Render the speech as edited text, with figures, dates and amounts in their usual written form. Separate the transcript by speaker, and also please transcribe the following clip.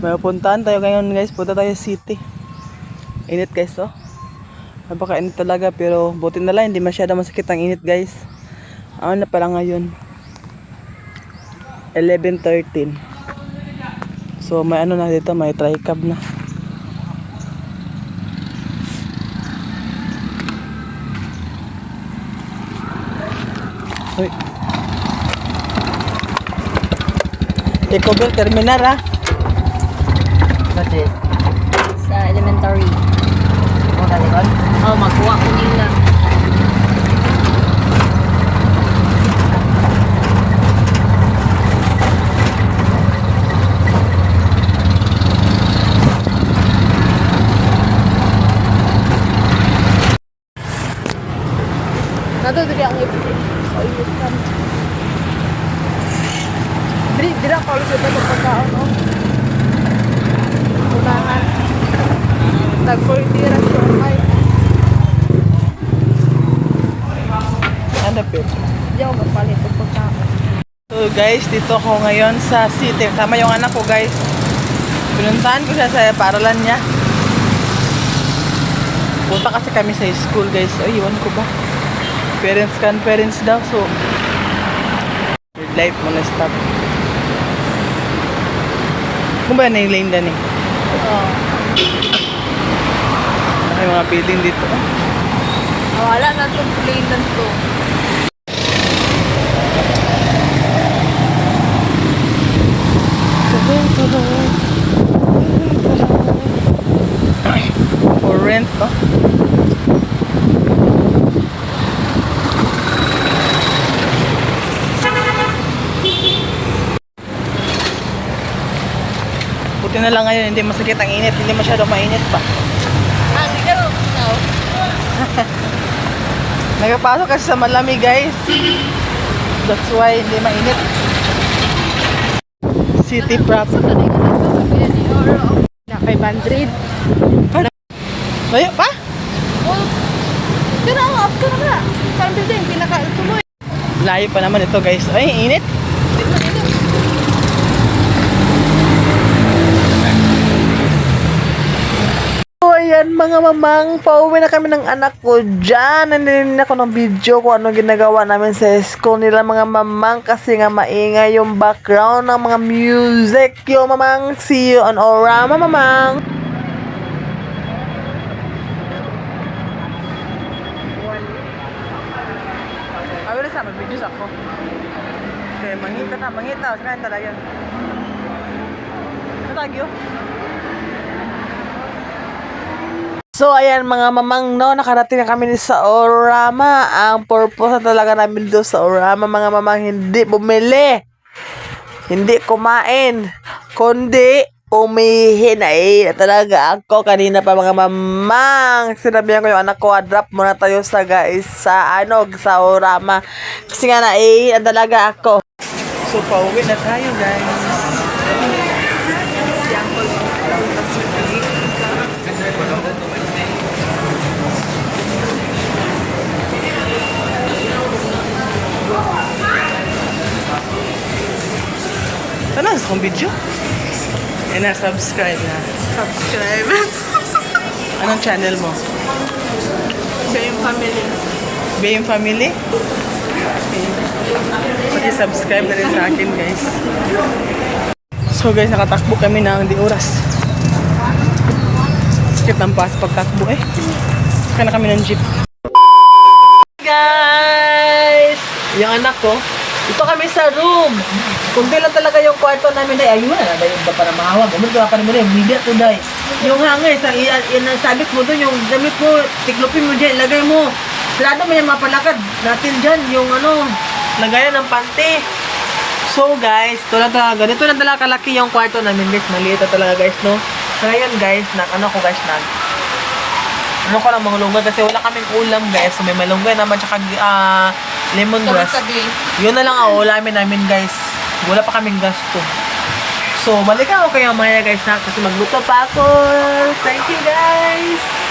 Speaker 1: May pupuntahan tayo ngayon guys. Punta tayo city. Init guys oh. Napakainit talaga pero buti na lang hindi masyado masakit ang init guys. Ano na pala ngayon? 11:13. So may ano na dito, may tri-cab na. Uy. Ecobel Terminal ha.
Speaker 2: Bakit?
Speaker 3: Sa elementary.
Speaker 2: Ikaw talikod?
Speaker 3: Oh, magkuha ko nila. Nato diri ang ipit. Diri ako ulit sa pagkaon no. Unahan. Nag-40 ra siya kay.
Speaker 1: Ano po?
Speaker 3: Di ako magpalit ng pagkaon.
Speaker 1: So guys, dito ako ngayon sa city. Sama yung anak ko guys. Pinuntahan ko siya sa paralan niya. Punta kasi kami sa school guys. Ay, iwan ko ba? Parents conference daw. So, red light muna stop. Kung ba na yung lane dan eh?
Speaker 3: Oo.
Speaker 1: May mga building dito.
Speaker 3: Wala na itong plane na to.
Speaker 1: For rent to. Buti na lang ngayon, hindi masakit ang init. Hindi masyado mainit pa.
Speaker 3: Hindi ka rin no?
Speaker 1: Nagpapasok kasi sa malamig guys. That's why hindi mainit. City prop.
Speaker 3: Na 500.
Speaker 1: Layo pa?
Speaker 3: Pero ang up ka na ba? Parang building, pinaka-tuloy.
Speaker 1: Layo pa naman ito guys. Ay, init. So, ayan mga mamang, pauwi na kami ng anak ko dyan. Naninig ako ng video kung ano ginagawa namin sa school nila mga mamang kasi nga maingay yung background ng mga music. Yo mamang, see you on Orama mamang. Ay, wala sa mag-videos ako. Okay, mangita. Saan talaga? Natagyo. So, ayan mga mamang, no, nakarating na kami sa Orama. Ang purpose na talaga namin doon sa Orama, mga mamang, hindi bumili. Hindi kumain. Kundi, umihi na talaga ako. Kanina pa mga mamang, sinabihan ko yung anak ko, drop muna tayo sa guys, sa Orama. Kasi nga talaga ako. So, pauwi na tayo guys. Ano sa kong video? E na-subscribe na.
Speaker 3: Subscribe.
Speaker 1: Anong channel mo?
Speaker 3: Bayang family.
Speaker 1: Bayang Family? Okay. Subscribe na rin sa akin guys. So guys, nakatakbo kami ng di oras. Sakit ng pas pagtakbo eh. Saka na kami ng jeep. Guys! Yung anak ko, ito kami sa room. Kundi lang talaga yung kwarto namin ay ayun na dayon ba para mahawag. Gamit ko pa naman yung media to dai. Yung hangin sa sabit mo doon, yung gamit mo, tiklopin mo diyan, lagay mo. Sarado mo yung mapalakad natin diyan, yung lagayan ng pante. So guys, ito lang talaga, ganito lang talaga kalaki yung kwarto namin guys. Maliit na talaga guys, no. So ngayon guys, ano ko lang malunggay kasi wala kaming ulam guys. So may malunggay naman tsaka lemongrass. Yun na lang ang ulamin namin guys. Wala pa kaming gasto. So balikan ko kayo mamaya guys na kasi magluto pa ako. Thank you guys.